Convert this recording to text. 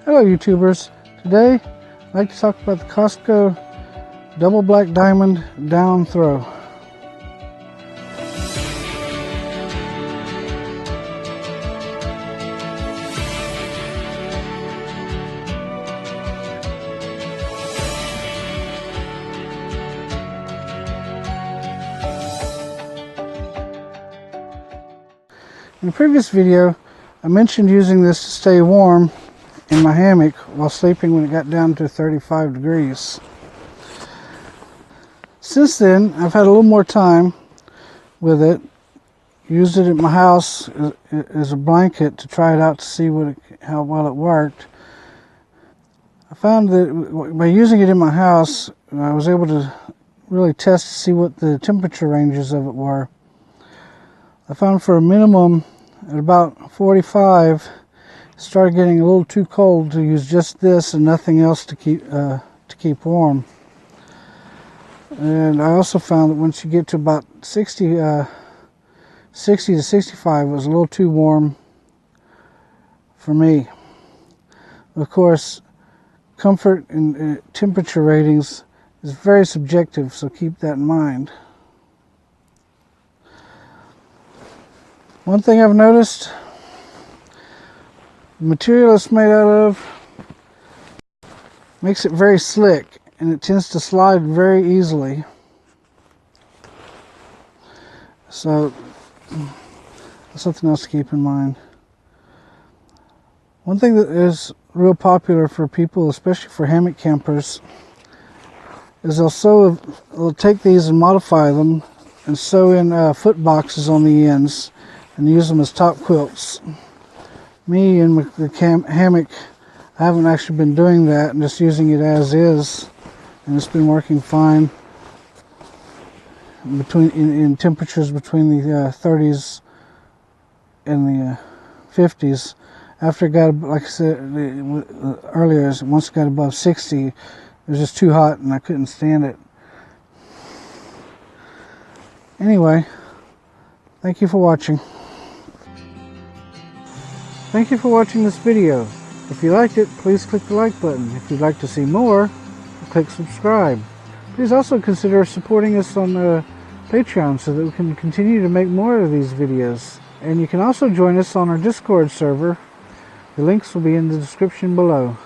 Hello YouTubers, today I'd like to talk about the Costco double black diamond down throw. In the previous video I mentioned using this to stay warm in my hammock while sleeping when it got down to 35 degrees. Since then, I've had a little more time with it. Used it at my house as a blanket to try it out to see how well it worked. I found that by using it in my house, I was able to really test to see what the temperature ranges of it were. I found for a minimum at about 45, it started getting a little too cold to use just this and nothing else to keep warm. And I also found that once you get to about 60 to 65, it was a little too warm for me. Of course, comfort and temperature ratings is very subjective, so keep that in mind. One thing I've noticed, the material it's made out of makes it very slick, and it tends to slide very easily. So that's something else to keep in mind. One thing that is real popular for people, especially for hammock campers, is they'll take these and modify them and sew in foot boxes on the ends and use them as top quilts. Me and the hammock, I haven't actually been doing that, and just using it as is, and it's been working fine in temperatures between the 30s and the 50s. After it got, like I said earlier, once it got above 60, it was just too hot and I couldn't stand it. Anyway, thank you for watching. Thank you for watching this video. If you liked it, please click the like button. If you'd like to see more, click subscribe. Please also consider supporting us on Patreon so that we can continue to make more of these videos. And you can also join us on our Discord server. The links will be in the description below.